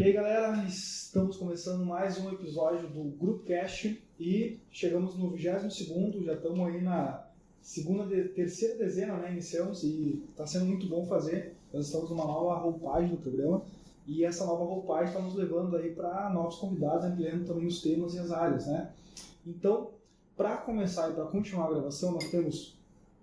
E aí galera, estamos começando mais um episódio do Groupcast e chegamos no 22º, já estamos aí na terceira dezena, né, iniciamos e está sendo muito bom fazer. Nós estamos numa nova roupagem do programa e essa nova roupagem está nos levando aí para novos convidados, ampliando também os temas e as áreas, né. Então, para começar e para continuar a gravação, nós temos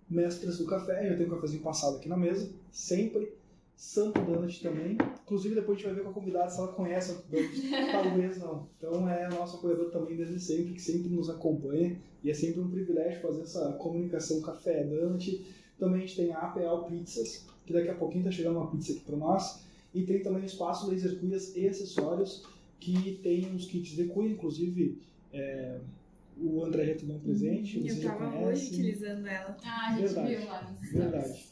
mestres do café, já tem um cafezinho passado aqui na mesa, sempre. Santo Donut também. Inclusive, depois a gente vai ver com a convidada se ela conhece Santo Donut. Talvez não. Então, é a nossa apoiadora também desde sempre, que sempre nos acompanha. E é sempre um privilégio fazer essa comunicação café Donut. Também a gente tem a APL Pizzas, que daqui a pouquinho está chegando uma pizza aqui para nós. E tem também o Espaço Laser Cuias e Acessórios, que tem uns kits de cuia, inclusive... o André já te deu um presente. Eu estava hoje utilizando ela. Ah, a gente viu lá nos Verdade.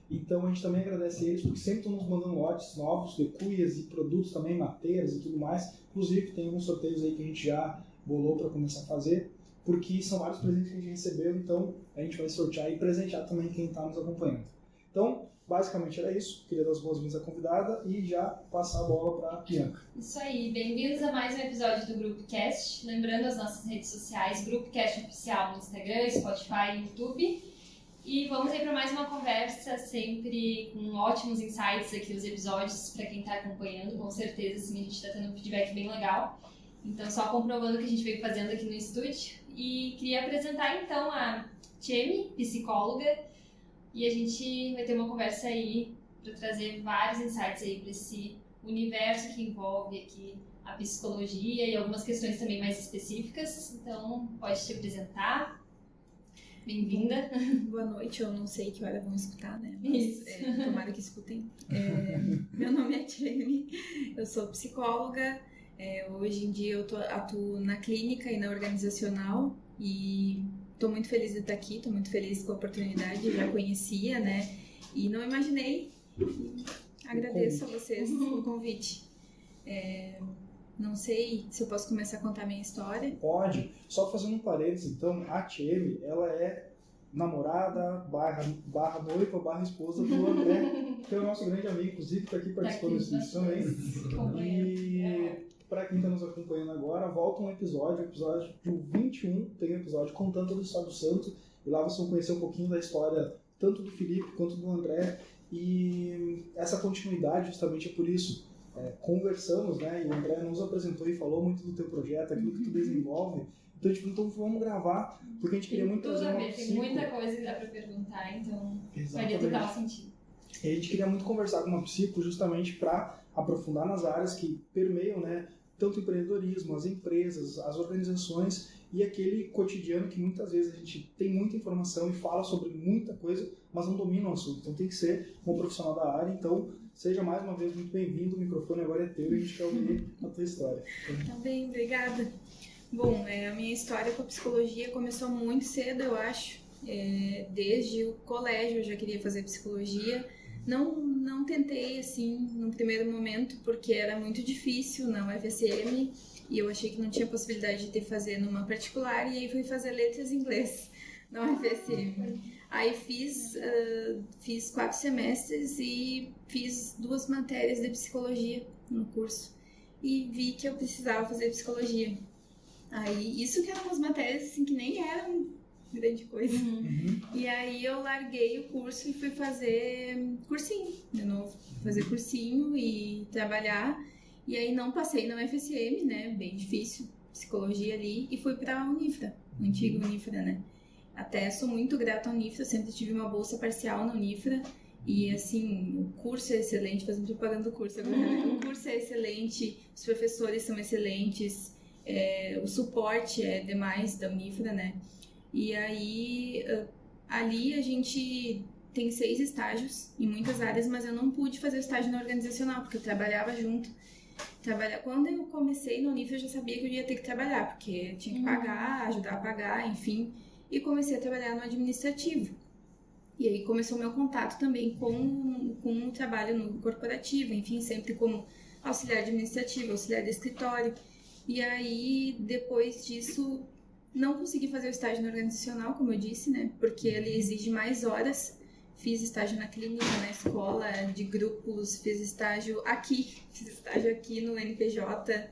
Então a gente também agradece a eles, porque sempre estão nos mandando lotes novos de cuias e produtos também, mateiras e tudo mais. Inclusive tem alguns sorteios aí que a gente já bolou para começar a fazer, porque são vários presentes que a gente recebeu, então a gente vai sortear e presentear também quem está nos acompanhando. Então, basicamente era isso. Queria dar as boas-vindas à convidada e já passar a bola para a Bianca. Isso aí, bem-vindos a mais um episódio do Groupcast. Lembrando as nossas redes sociais, Groupcast Oficial no Instagram, Spotify e YouTube. E vamos aí para mais uma conversa, sempre com ótimos insights aqui nos episódios, para quem está acompanhando, com certeza assim, a gente está tendo um feedback bem legal. Então, só comprovando o que a gente veio fazendo aqui no estúdio. E queria apresentar então a Tchemi, psicóloga, e a gente vai ter uma conversa aí para trazer vários insights aí para esse universo que envolve aqui a psicologia e algumas questões também mais específicas. Então, pode te apresentar. Bem-vinda. Boa noite, eu não sei que hora vão escutar, né? Mas, tomara que escutem. Meu nome é Tchemi, eu sou psicóloga. Hoje em dia eu atuo na clínica e na organizacional e estou muito feliz de estar aqui, estou muito feliz com a oportunidade, já conhecia, né? E não imaginei. Agradeço a vocês o convite. Não sei se eu posso começar a contar a minha história. Pode. Só fazendo um parênteses, então, a Tchemi, ela é namorada, barra noiva, barra esposa do André, que é o nosso grande amigo, inclusive, que está aqui participando desse vídeo também. E para quem está nos acompanhando agora, volta um episódio, o episódio 21, tem um episódio contando toda a história do Santo, e lá vocês vão conhecer um pouquinho da história tanto do Felipe quanto do André, e essa continuidade justamente é por isso. Conversamos, né, e o André nos apresentou e falou muito do teu projeto, aquilo que tu desenvolve. Então, então vamos gravar, porque a gente queria muito trazer uma Tem muita coisa que dá para perguntar, então Exatamente. faria total sentido. E a gente queria muito conversar com uma psico justamente para aprofundar nas áreas que permeiam, né, tanto o empreendedorismo, as empresas, as organizações e aquele cotidiano que muitas vezes a gente tem muita informação e fala sobre muita coisa, mas não domina o assunto. Então tem que ser um profissional da área. Então seja mais uma vez muito bem-vindo, o microfone agora é teu e a gente quer ouvir a tua história. Tá bem, obrigada. Bom, a minha história com a psicologia começou muito cedo, eu acho. Desde o colégio eu já queria fazer psicologia. Não tentei, assim, no primeiro momento, porque era muito difícil na UFSM e eu achei que não tinha possibilidade de fazer numa particular, e aí fui fazer letras em inglês na UFSM. Aí fiz 4 semestres e fiz 2 matérias de psicologia no curso e vi que eu precisava fazer psicologia. Aí, isso que eram umas matérias assim, que nem eram grande coisa. E aí eu larguei o curso e fui fazer cursinho de novo. Fazer cursinho e trabalhar. E aí não passei na UFSM, né? Bem difícil, psicologia ali. E fui pra Unifra, o antigo Unifra, né? Até sou muito grata à Unifra, sempre tive uma bolsa parcial na Unifra. E assim, o curso é excelente, fazendo propaganda do curso agora, né? O curso é excelente, os professores são excelentes, o suporte é demais da Unifra, né? E aí, ali a gente tem 6 estágios em muitas áreas, mas eu não pude fazer o estágio na organizacional, porque eu trabalhava junto. Quando eu comecei no Unifra, eu já sabia que eu ia ter que trabalhar, porque eu tinha que pagar, ajudar a pagar, enfim. E comecei a trabalhar no administrativo. E aí começou o meu contato também com o trabalho no corporativo, enfim, sempre como auxiliar administrativo, auxiliar de escritório. E aí, depois disso... Não consegui fazer o estágio no organizacional, como eu disse, né? Porque ele exige mais horas fiz estágio na clínica, na escola de grupos, fiz estágio aqui no NPJ,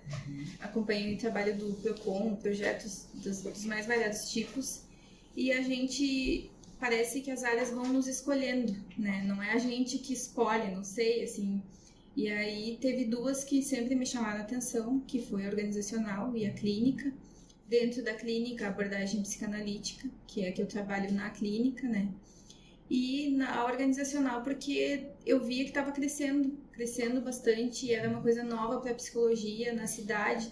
acompanhei o trabalho do Procon, projetos dos mais variados tipos, e a gente parece que as áreas vão nos escolhendo, né? Não é a gente que escolhe, não sei, assim. E aí teve duas que sempre me chamaram a atenção, que foi a organizacional e a clínica. Dentro da clínica, a abordagem psicanalítica, que é que eu trabalho na clínica, né? E a organizacional, porque eu via que estava crescendo bastante, era uma coisa nova para a psicologia, na cidade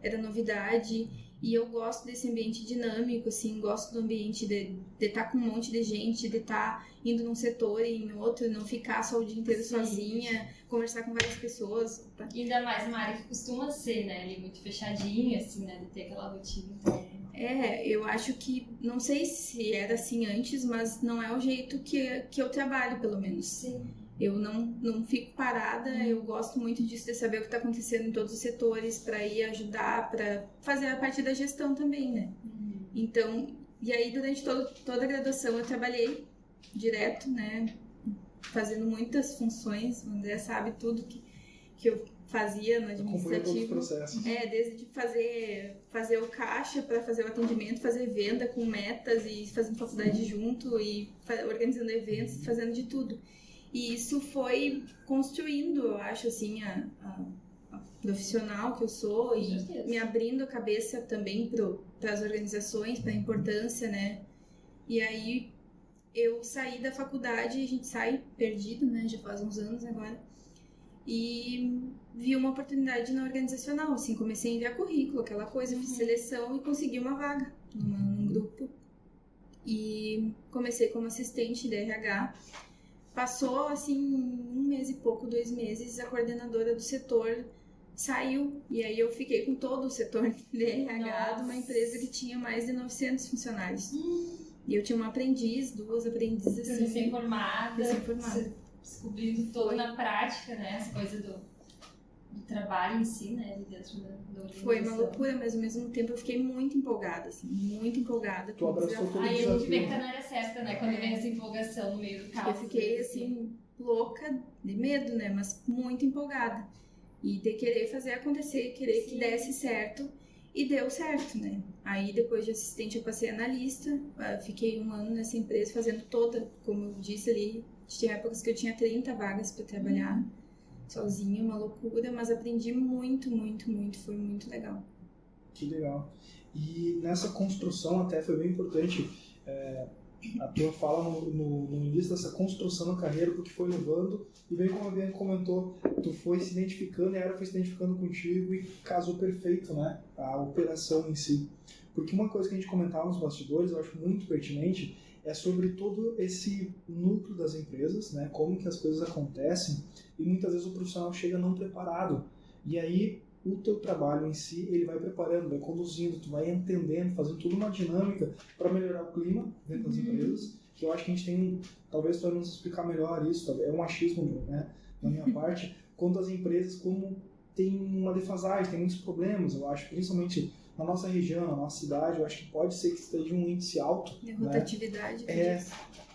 era novidade, e eu gosto desse ambiente dinâmico, assim, gosto do ambiente de estar com um monte de gente, de estar indo num setor e em outro, não ficar só o dia inteiro sozinha, conversar com várias pessoas. Opa. Ainda mais uma área que costuma ser, né, ali muito fechadinha, assim, né, de ter aquela rotina. Eu acho que, não sei se era assim antes, mas não é o jeito que eu trabalho, pelo menos. Sim. Eu não fico parada, eu gosto muito disso, de saber o que está acontecendo em todos os setores, para ir ajudar, para fazer a parte da gestão também, né? Então, e aí durante toda a graduação eu trabalhei direto, né? Fazendo muitas funções, o André sabe tudo que eu fazia no administrativo. Todos os processos. Desde fazer o caixa para fazer o atendimento, fazer venda com metas e fazendo faculdade junto e organizando eventos, fazendo de tudo. E isso foi construindo, eu acho, assim, a profissional que eu sou e me abrindo a cabeça também para as organizações, para a importância, né? E aí eu saí da faculdade, a gente sai perdido, né? Já faz uns anos agora. E vi uma oportunidade na organizacional, assim, comecei a enviar currículo, aquela coisa, fiz seleção e consegui uma vaga num grupo. E comecei como assistente de RH. Passou, assim, 1 mês e pouco, 2 meses, a coordenadora do setor saiu. E aí eu fiquei com todo o setor de RH de uma empresa que tinha mais de 900 funcionários. E eu tinha uma aprendiz, 2 aprendizes, assim. Recém-formada. Descobrindo todo Foi. na prática, né? Essa coisa do trabalho em si, né? Ali dentro da organização. Foi uma loucura, mas ao mesmo tempo eu fiquei muito empolgada, assim. Muito empolgada. Tu abraçou todo o Aí a gente vê que desafio. tá na área certa, né? Quando vem essa empolgação no meio do caos. Eu fiquei, assim, louca de medo, né? Mas muito empolgada. E de querer fazer acontecer, querer que desse certo. E deu certo, né? Aí depois de assistente eu passei analista. Fiquei 1 ano nessa empresa fazendo toda, como eu disse ali. Tinha épocas que eu tinha 30 vagas para trabalhar sozinha, uma loucura. Mas aprendi muito, muito, muito. Foi muito legal. Que legal. E nessa construção até foi bem importante, a tua fala no início dessa construção da carreira, porque foi levando, e bem como a Bianca comentou, tu foi se identificando, e a área foi se identificando contigo e casou perfeito, né? A operação em si. Porque uma coisa que a gente comentava nos bastidores, eu acho muito pertinente, é sobre todo esse núcleo das empresas, né? Como que as coisas acontecem, e muitas vezes o profissional chega não preparado. E aí o teu trabalho em si, ele vai preparando, vai conduzindo, tu vai entendendo, fazendo toda uma dinâmica para melhorar o clima dentro das empresas, que eu acho que a gente tem, talvez para nos explicar melhor isso, é um achismo, né, da minha parte, quanto às empresas, como tem uma defasagem, tem muitos problemas, eu acho, principalmente na nossa região, na nossa cidade, eu acho que pode ser que esteja um índice alto. E a rotatividade.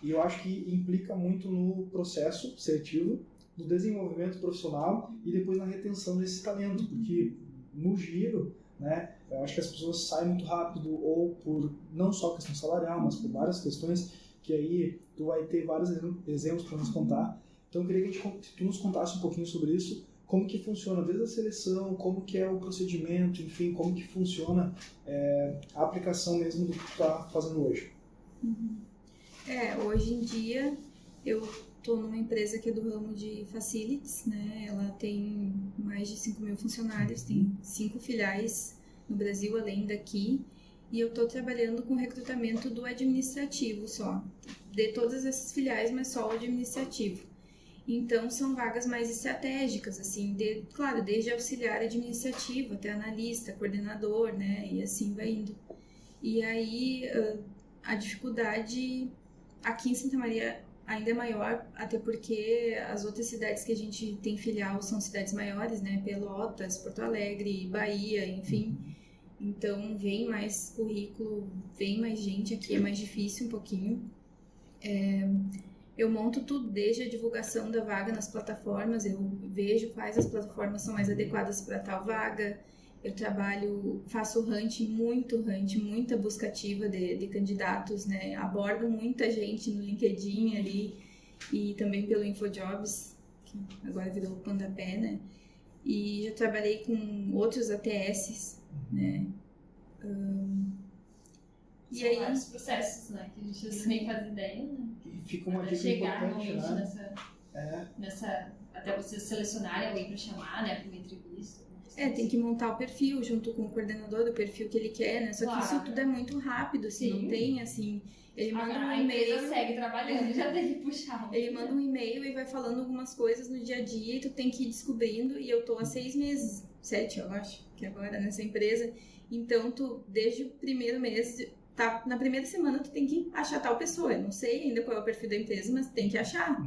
E eu acho que implica muito no processo seletivo, no desenvolvimento profissional e depois na retenção desse talento, porque no giro, né, eu acho que as pessoas saem muito rápido, ou por não só questão salarial, mas por várias questões, que aí tu vai ter vários exemplos para nos contar. Então eu queria que tu nos contasse um pouquinho sobre isso, como que funciona desde a seleção, como que é o procedimento, enfim, como que funciona a aplicação mesmo do que tu está fazendo hoje. Hoje em dia eu estou numa empresa que é do ramo de facilities, né? Ela tem mais de 5.000 funcionários, tem 5 filiais no Brasil, além daqui, e eu estou trabalhando com recrutamento do administrativo só, de todas essas filiais, mas só o administrativo. Então, são vagas mais estratégicas, assim, claro, desde auxiliar administrativo até analista, coordenador, né? E assim vai indo. E aí, a dificuldade aqui em Santa Maria ainda é maior, até porque as outras cidades que a gente tem filial são cidades maiores, né? Pelotas, Porto Alegre, Bahia, enfim. Então, vem mais currículo, vem mais gente aqui, é mais difícil um pouquinho. Eu monto tudo, desde a divulgação da vaga nas plataformas, eu vejo quais as plataformas são mais adequadas para tal vaga. Eu faço muita busca ativa de candidatos, né? Abordo muita gente no LinkedIn ali e também pelo InfoJobs, que agora virou o Pontapé, né? E já trabalhei com outros ATSs, né? São vários processos, né? Que a gente nem faz ideia, né? E fica uma Até dica chegar importante, realmente né? nessa... Até vocês selecionarem alguém para chamar, né? Para uma entrevista. Tem que montar o perfil junto com o coordenador do perfil que ele quer, né? Só que isso tudo é muito rápido, assim, não tem, assim... Ele manda um e-mail... A empresa segue trabalhando, já tem que puxar. Ele manda um e-mail e vai falando algumas coisas no dia a dia e tu tem que ir descobrindo. E eu tô há 6 meses, 7 eu acho, que agora nessa empresa. Então, desde o primeiro mês, na primeira semana tu tem que achar tal pessoa. Eu não sei ainda qual é o perfil da empresa, mas tem que achar.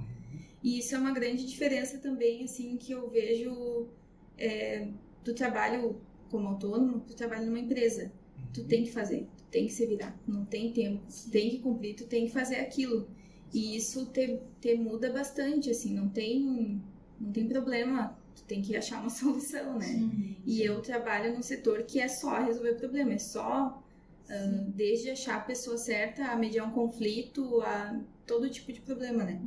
E isso é uma grande diferença também, assim, que eu vejo do trabalho como autônomo pro trabalho numa empresa. Tu tem que fazer, tu tem que se virar, não tem tempo, tu tem que cumprir, tu tem que fazer aquilo. E isso te muda bastante, assim, não tem problema, tu tem que achar uma solução, né? E eu trabalho num setor que é só resolver problema, é só desde achar a pessoa certa, a mediar um conflito, a todo tipo de problema, né?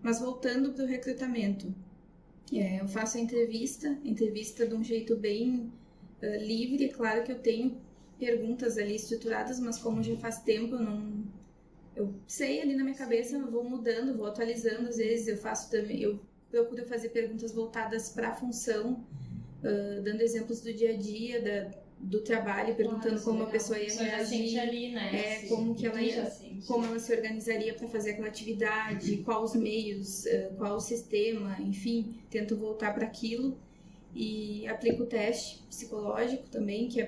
Mas voltando pro recrutamento, eu faço a entrevista de um jeito bem livre. É claro que eu tenho perguntas ali estruturadas, mas como já faz tempo, eu sei ali na minha cabeça, eu vou mudando, vou atualizando. Às vezes eu procuro fazer perguntas voltadas para a função, dando exemplos do dia a dia, do trabalho, perguntando como a pessoa ia reagir, ali, né? Como ela se organizaria para fazer aquela atividade, quais os meios, qual o sistema, enfim, tento voltar para aquilo. E aplico o teste psicológico também, que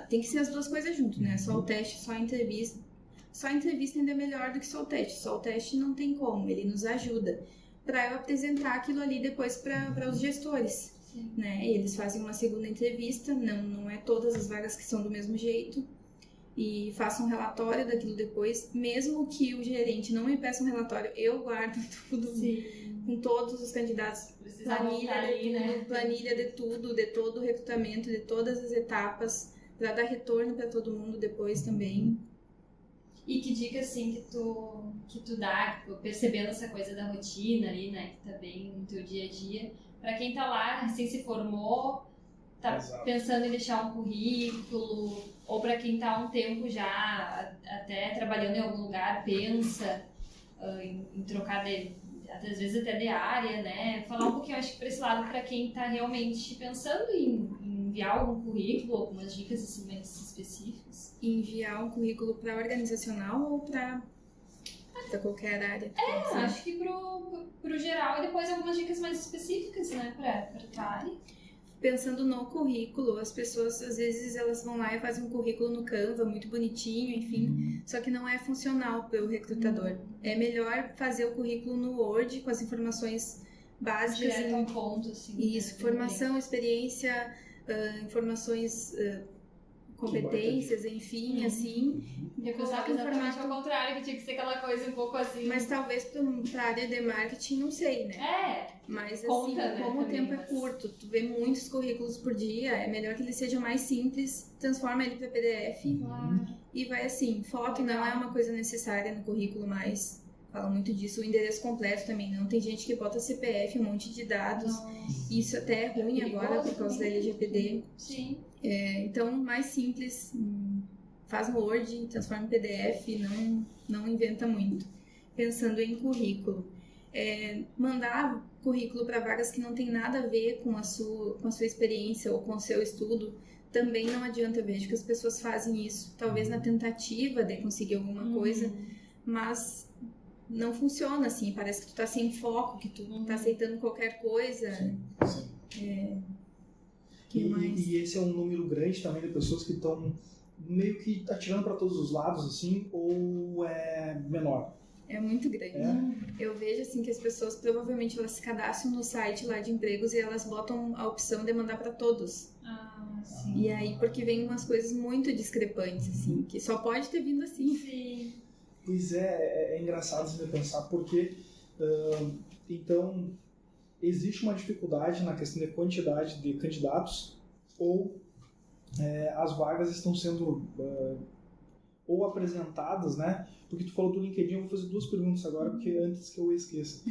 tem que ser as duas coisas junto, né? Só o teste, só a entrevista. Só a entrevista ainda é melhor do que só o teste. Só o teste não tem como, ele nos ajuda para eu apresentar aquilo ali depois para os gestores. Né? E eles fazem uma segunda entrevista, não é todas as vagas que são do mesmo jeito, e faço um relatório daquilo depois. Mesmo que o gerente não me peça um relatório, eu guardo tudo. Com todos os candidatos, planilha de tudo, de todo o recrutamento, de todas as etapas, para dar retorno para todo mundo depois também. E que dica, assim, que tu dá, percebendo essa coisa da rotina ali, né, que tá bem no teu dia a dia, para quem tá lá, assim, se formou, tá pensando em deixar um currículo, ou para quem tá há um tempo já, até trabalhando em algum lugar, pensa em trocar às vezes até de área, né, falar um pouquinho, acho que para esse lado, para quem tá realmente pensando em enviar algum currículo, algumas dicas assim, mais específicas. Enviar um currículo para organizacional ou para qualquer área? Acho que pro geral e depois algumas dicas mais específicas, né, para tua área. Pensando no currículo, as pessoas às vezes elas vão lá e fazem um currículo no Canva, muito bonitinho, enfim, só que não é funcional para o recrutador. É melhor fazer o currículo no Word com as informações básicas. Direto ao ponto, assim. Isso, formação, experiência, informações, competências, enfim, assim. Eu pensava exatamente ao contrário, que tinha que ser aquela coisa um pouco assim. Mas talvez para a área de marketing, não sei, né? Mas conta, assim, né, como o tempo mas... é curto, tu vê muitos currículos por dia, é melhor que ele seja mais simples, transforma ele para PDF e vai assim. Foto não é uma coisa necessária no currículo, mas fala muito disso. O endereço completo também não. Tem gente que bota CPF, um monte de dados. Isso até é ruim agora por causa da LGPD. Sim. Então, mais simples, faz no Word, transforma em PDF, não inventa muito. Pensando em currículo. Mandar currículo para vagas que não tem nada a ver com a sua experiência ou com o seu estudo também não adianta. Eu vejo que as pessoas fazem isso, talvez na tentativa de conseguir alguma coisa, mas não funciona assim, parece que tu tá sem foco, que tu tá aceitando qualquer coisa. Sim. E esse é um número grande também de pessoas que estão meio que atirando para todos os lados, assim, ou é menor? É muito grande. Eu vejo assim que as pessoas provavelmente elas se cadastram no site lá de empregos e elas botam a opção de mandar para todos. Sim. E aí porque vem umas coisas muito discrepantes, assim, que só pode ter vindo assim. Sim. Pois é engraçado você pensar, porque então existe uma dificuldade na questão de quantidade de candidatos ou as vagas estão sendo ou apresentadas, né? Porque tu falou do LinkedIn, eu vou fazer 2 perguntas agora, porque antes que eu esqueça.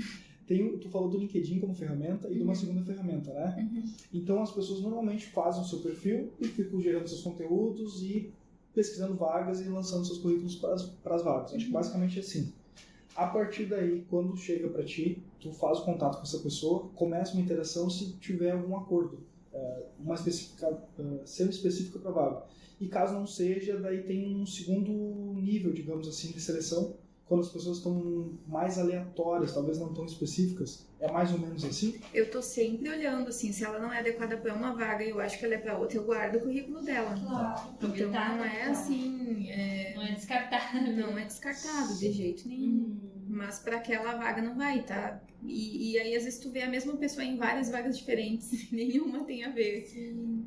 Tu falou do LinkedIn como ferramenta e de uma segunda ferramenta, né? Então as pessoas normalmente fazem o seu perfil e ficam gerando seus conteúdos e pesquisando vagas e lançando seus currículos para as vagas. Acho que basicamente é assim. A partir daí, quando chega para ti, tu faz o contato com essa pessoa, começa uma interação se tiver algum acordo, sendo específica para a vaga. E caso não seja, daí tem um segundo nível, digamos assim, de seleção, quando as pessoas estão mais aleatórias, talvez não tão específicas. É mais ou menos assim? Eu tô sempre olhando, assim, se ela não é adequada para uma vaga e eu acho que ela é para outra, eu guardo o currículo dela. Claro. Então não é assim... Não é descartável. Não é descartável de jeito nenhum. Mas para aquela vaga não vai, tá? E aí às vezes tu vê a mesma pessoa em várias vagas diferentes, nenhuma tem a ver. Sim.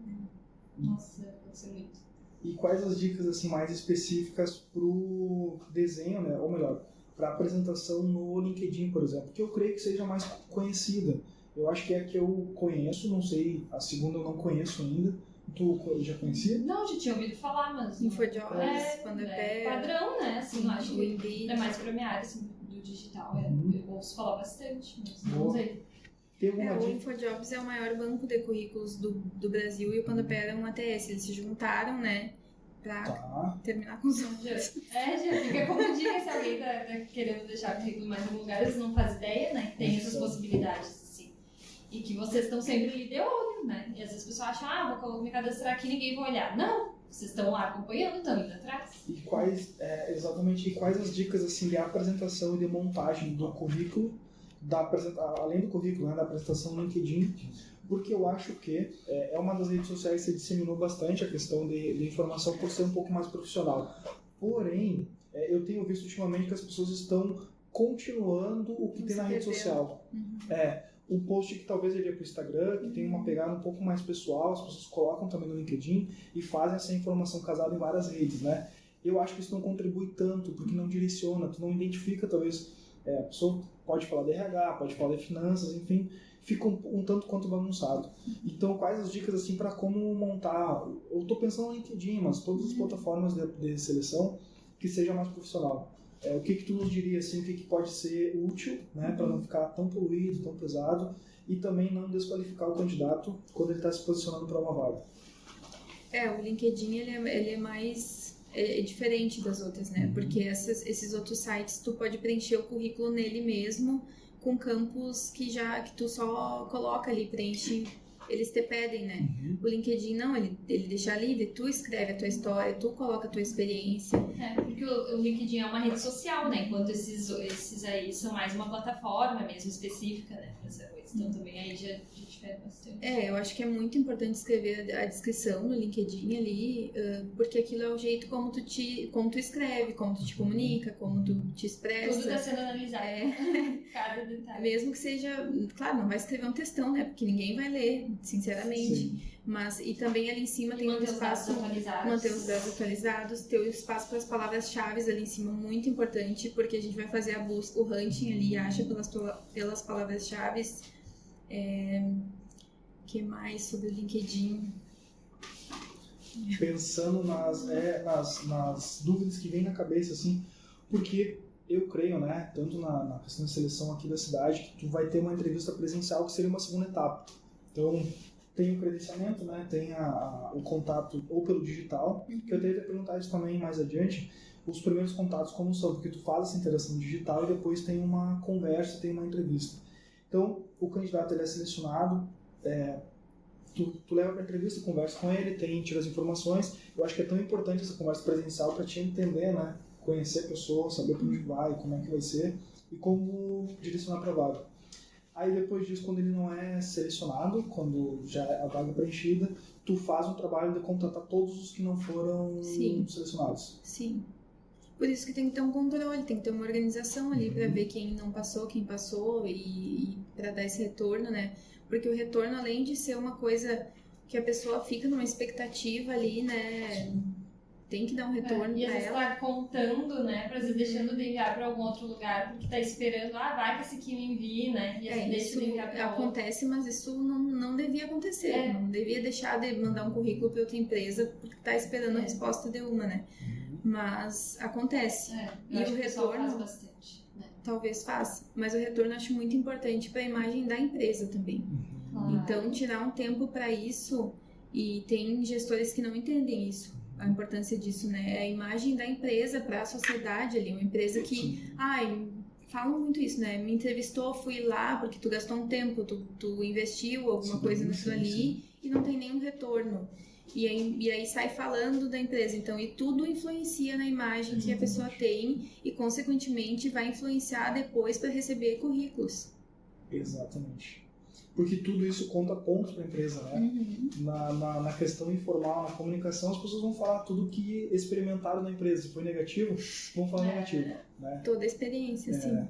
Nossa, pode ser muito. E quais as dicas assim mais específicas pro desenho, né? Ou melhor, para apresentação no LinkedIn, por exemplo, que eu creio que seja mais conhecida. Eu acho que é a que eu conheço, não sei, a segunda eu não conheço ainda. Tu já conhecia? Não, já tinha ouvido falar, mas... InfoJobs, Pandepé... padrão, né? Assim, eu acho que Indeed. é mais pra minha área, assim, do digital. Eu ouço falar bastante, mas não sei. Tem alguma O dica? InfoJobs é o maior banco de currículos do Brasil e o Pandepé é um ATS. Eles se juntaram, né? Pra terminar com os outros. Já fica como dica se alguém tá querendo deixar o currículo em mais algum lugar, eles não fazem ideia, né? Que tem essas possibilidades, assim. E que vocês estão sempre ali de olho, né? E às vezes a pessoa acha, vou me cadastrar aqui e ninguém vai olhar. Não! Vocês estão lá acompanhando, estão indo atrás. E quais as dicas assim de apresentação e de montagem do currículo, além do currículo, né, da apresentação no LinkedIn? Porque eu acho que é uma das redes sociais que se disseminou bastante a questão de informação por ser um pouco mais profissional. Porém, eu tenho visto ultimamente que as pessoas estão continuando o que tem na rede social. Um post que talvez ele é para o Instagram, que tem uma pegada um pouco mais pessoal, as pessoas colocam também no LinkedIn e fazem essa informação casada em várias redes, né? Eu acho que isso não contribui tanto, porque não direciona, tu não identifica, talvez, a pessoa pode falar de RH, pode falar de finanças, enfim, fica um tanto quanto bagunçado. Então, quais as dicas assim para como montar? Eu estou pensando no LinkedIn, mas todas as plataformas de seleção que seja mais profissional. O que tu nos diria assim, o que pode ser útil, né, para não ficar tão poluído, tão pesado e também não desqualificar o candidato quando ele está se posicionando para uma vaga? O LinkedIn ele é mais diferente das outras, né? Porque esses outros sites tu pode preencher o currículo nele mesmo com campos que tu só coloca ali, preenche, eles te pedem, né? O LinkedIn não, ele deixa livre, tu escreve a tua história, tu coloca a tua experiência. Porque o LinkedIn é uma rede social, né? Enquanto esses aí são mais uma plataforma mesmo específica, né? Pra essa coisa. Então também aí já difere bastante. Eu acho que é muito importante escrever a descrição no LinkedIn ali, porque aquilo é o jeito como tu escreve, como tu te comunica, como tu te expressa. Tudo está sendo analisado. Cada detalhe. Mesmo que seja, claro, não vai escrever um textão, né? Porque ninguém vai ler, sinceramente. Sim. Mas, e também ali em cima tem um espaço, manter os dados atualizados, ter o espaço para as palavras-chave ali em cima, muito importante, porque a gente vai fazer a busca, o hunting ali, acha pelas palavras-chave. Que mais sobre o LinkedIn? Pensando nas dúvidas que vêm na cabeça, assim, porque eu creio, né, tanto na questão da seleção aqui da cidade, que tu vai ter uma entrevista presencial que seria uma segunda etapa. Então, tem o credenciamento, né, tem o contato ou pelo digital, que eu teria que perguntar isso também mais adiante, os primeiros contatos como são, porque tu faz essa interação digital e depois tem uma conversa, tem uma entrevista. Então, o candidato ele é selecionado, tu leva para a entrevista, conversa com ele, tira as informações. Eu acho que é tão importante essa conversa presencial para te entender, né, conhecer a pessoa, saber para onde vai, como é que vai ser e como direcionar para a vaga. Aí depois disso, quando ele não é selecionado, quando já é a vaga preenchida, tu faz um trabalho de contratar todos os que não foram selecionados. Sim. Por isso que tem que ter um controle, tem que ter uma organização ali para ver quem não passou, quem passou e para dar esse retorno, né? Porque o retorno, além de ser uma coisa que a pessoa fica numa expectativa ali, né? tem que dar um retorno E às para vezes ela. tá contando, né? Pra às vezes deixando de enviar pra algum outro lugar, porque tá esperando, vai que esse aqui me envie, né? E às vezes deixa Isso de enviar pra outro. acontece, mas isso não devia acontecer. Não devia deixar de mandar um currículo para outra empresa porque tá esperando a resposta de uma, né? Mas acontece. Eu E acho o que o pessoal retorno faz bastante, né? talvez faça, mas o retorno eu acho muito importante para a imagem da empresa também. Claro. Então, tirar um tempo para isso, e tem gestores que não entendem isso, a importância disso, né? É a imagem da empresa para a sociedade ali, uma empresa que, falam muito isso, né? Me entrevistou, fui lá porque tu gastou um tempo, tu investiu alguma coisa naquilo ali e não tem nenhum retorno. E aí sai falando da empresa, então, e tudo influencia na imagem que a pessoa tem e, consequentemente, vai influenciar depois para receber currículos. Exatamente. Porque tudo isso conta pontos para a empresa, né? Na questão informal, na comunicação, as pessoas vão falar tudo que experimentaram na empresa. Se foi negativo, vão falar negativo, né? Toda a experiência, sim.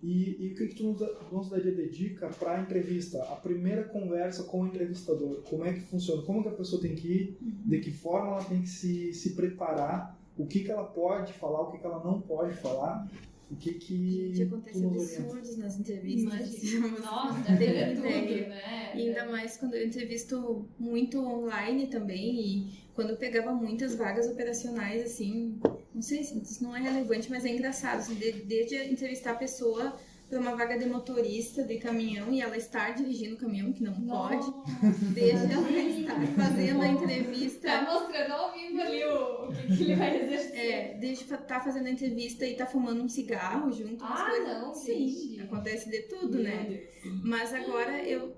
E o que tu nos daria de dica para a entrevista? A primeira conversa com o entrevistador, como é que funciona? Como que a pessoa tem que ir? De que forma ela tem que se preparar? O que ela pode falar? O que ela não pode falar? O que acontece absurdos nas entrevistas. Nossa, tem deve tudo, ideia. né? E ainda mais quando eu entrevisto muito online também, e quando eu pegava muitas vagas operacionais, assim, não sei se isso não é relevante, mas é engraçado, assim, desde entrevistar a pessoa para uma vaga de motorista de caminhão e ela estar dirigindo o caminhão, que não pode, desde ela estar fazendo a entrevista. Tá mostrando ao vivo ali o que ele vai exercer. Desde estar fazendo a entrevista e estar fumando um cigarro junto, umas coisas. Não, sim, gente. acontece de tudo, né? Mas agora eu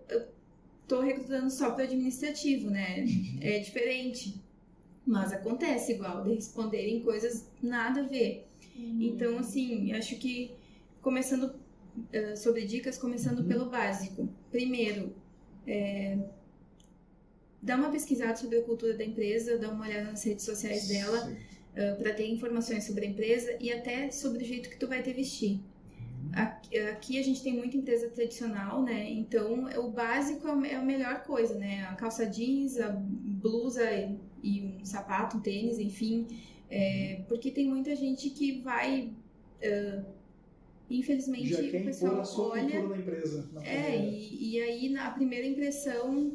tô recrutando só para administrativo, né? É diferente. Mas acontece igual, de responderem coisas nada a ver. Então, assim, acho que começando sobre dicas, começando pelo básico. Primeiro, dá uma pesquisada sobre a cultura da empresa, dá uma olhada nas redes sociais dela, para ter informações sobre a empresa e até sobre o jeito que tu vai te vestir. Aqui a gente tem muita empresa tradicional, né? Então o básico é a melhor coisa, né? A calça jeans, a blusa e um sapato, um tênis, enfim. Porque tem muita gente que vai... infelizmente, já quer o pessoal impor a sua olha... cultura na empresa. E aí a primeira impressão...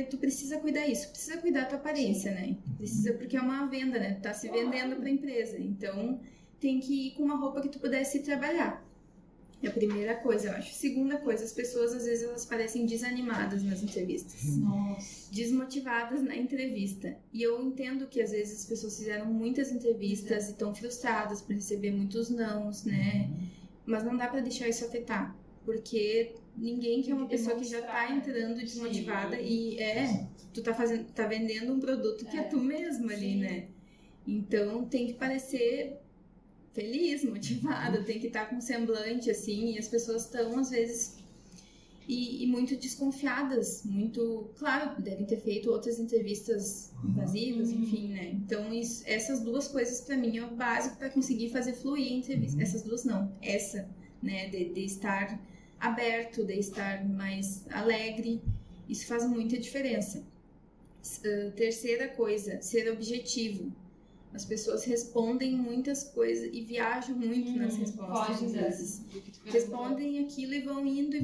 tu precisa cuidar isso, precisa cuidar da tua aparência, né? Precisa, porque é uma venda, né? Tu tá se vendendo pra empresa, então tem que ir com uma roupa que tu pudesse trabalhar. É a primeira coisa, eu acho. Segunda coisa, as pessoas às vezes elas parecem desanimadas nas entrevistas. Nossa. Desmotivadas na entrevista. E eu entendo que às vezes as pessoas fizeram muitas entrevistas e estão frustradas por receber muitos nãos, né? Mas não dá pra deixar isso afetar, porque ninguém quer uma pessoa que já tá entrando desmotivada. E tu tá vendendo um produto que é tu mesmo ali, né? Então tem que parecer feliz, motivada, tem que estar com um semblante assim, e as pessoas estão às vezes e muito desconfiadas, muito, claro, devem ter feito outras entrevistas invasivas, enfim, né? Então essas duas coisas pra mim é o básico para conseguir fazer fluir a entrevista. Essas duas não, essa, né, de estar aberto, de estar mais alegre, isso faz muita diferença. Terceira coisa, ser objetivo. As pessoas respondem muitas coisas e viajam muito nas respostas, às vezes. Respondem aquilo e vão indo,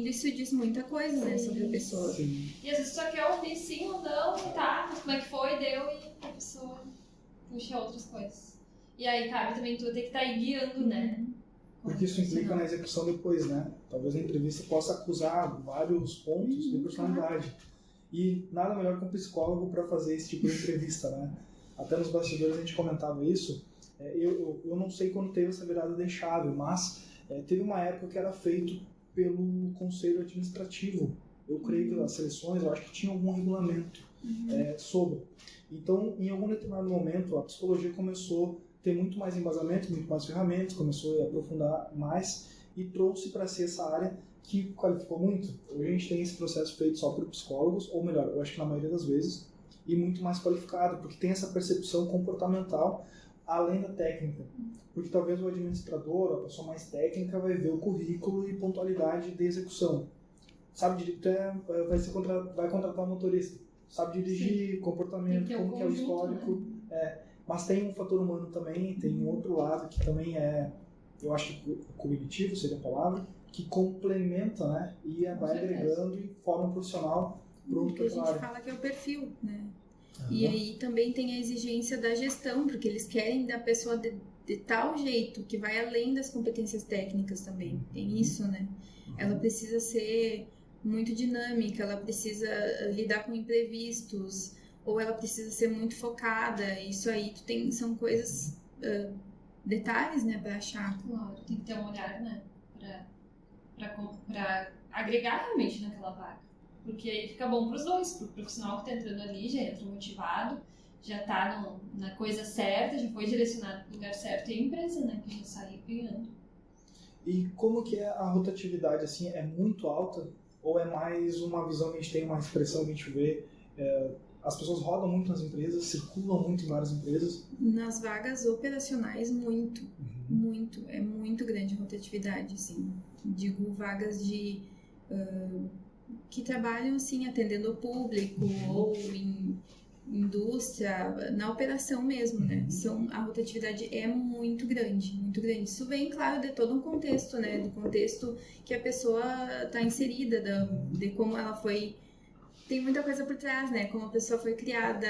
isso diz muita coisa, né, sobre a pessoa. Sim. E às vezes só quer ouvir sim ou não, tá, mas como é que foi, deu, e a pessoa puxa outras coisas. E aí, cabe também tu ter que estar aí guiando, né? Porque isso implica na execução depois, né? Talvez a entrevista possa acusar vários pontos de personalidade. E nada melhor que um psicólogo para fazer esse tipo de entrevista, né? Até nos bastidores a gente comentava isso. Eu não sei quando teve essa virada de chave, mas teve uma época que era feito pelo conselho administrativo. Eu creio que as seleções, eu acho que tinha algum regulamento sobre. Então, em algum determinado momento, a psicologia começou a ter muito mais embasamento, muito mais ferramentas, começou a aprofundar mais e trouxe para si essa área que qualificou muito. Hoje a gente tem esse processo feito só por psicólogos, ou melhor, eu acho que na maioria das vezes, e muito mais qualificado, porque tem essa percepção comportamental além da técnica. Porque talvez o administrador, a pessoa mais técnica, vai ver o currículo e pontualidade de execução. Sabe dirigir, vai contratar um motorista. Sabe dirigir, comportamento, como que é o histórico. Mas tem um fator humano também, tem um outro lado que também eu acho que cognitivo seria a palavra, que complementa, né? E vai agregando e forma um profissional pronto para a gente fala que é o perfil, né? E aí também tem a exigência da gestão, porque eles querem da pessoa de tal jeito que vai além das competências técnicas também. Tem isso, né? Ela precisa ser muito dinâmica, ela precisa lidar com imprevistos, ou ela precisa ser muito focada. Isso aí são coisas, detalhes, né, para achar. Claro, tem que ter um olhar, né, para agregar realmente naquela vaga. Porque aí fica bom para os dois, pro profissional que está entrando ali, já entra motivado, já está na coisa certa, já foi direcionado para o lugar certo, e a empresa, né, que já sai ganhando. E como que é a rotatividade, assim, é muito alta? Ou é mais uma visão que a gente tem, uma expressão que a gente vê, as pessoas rodam muito nas empresas, circulam muito em várias empresas? Nas vagas operacionais, muito, muito, é muito grande a rotatividade, assim. Digo, vagas de que trabalham, assim, atendendo o público ou em indústria, na operação mesmo, né? A rotatividade é muito grande, muito grande. Isso vem, claro, de todo um contexto, né? Do contexto que a pessoa está inserida, de como ela foi... Tem muita coisa por trás, né? Como a pessoa foi criada,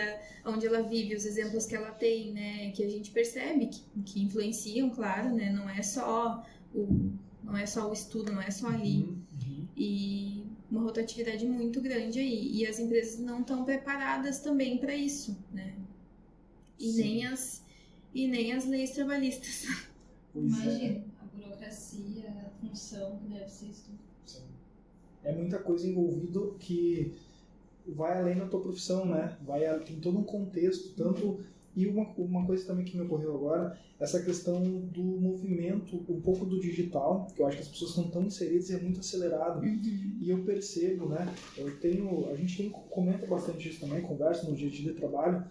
onde ela vive, os exemplos que ela tem, né? Que a gente percebe que influenciam, claro, né? Não é só o estudo, não é só ali. E uma rotatividade muito grande aí. E as empresas não estão preparadas também para isso, né? E nem as leis trabalhistas. Imagina, a burocracia, a função que deve ser isso. Sim. É muita coisa envolvida que vai além da tua profissão, né? Tem todo um contexto, tanto... E uma coisa também que me ocorreu agora, essa questão do movimento, um pouco do digital, que eu acho que as pessoas estão tão inseridas e é muito acelerado. E eu percebo, né? A gente comenta bastante isso também, conversa no dia a dia de trabalho,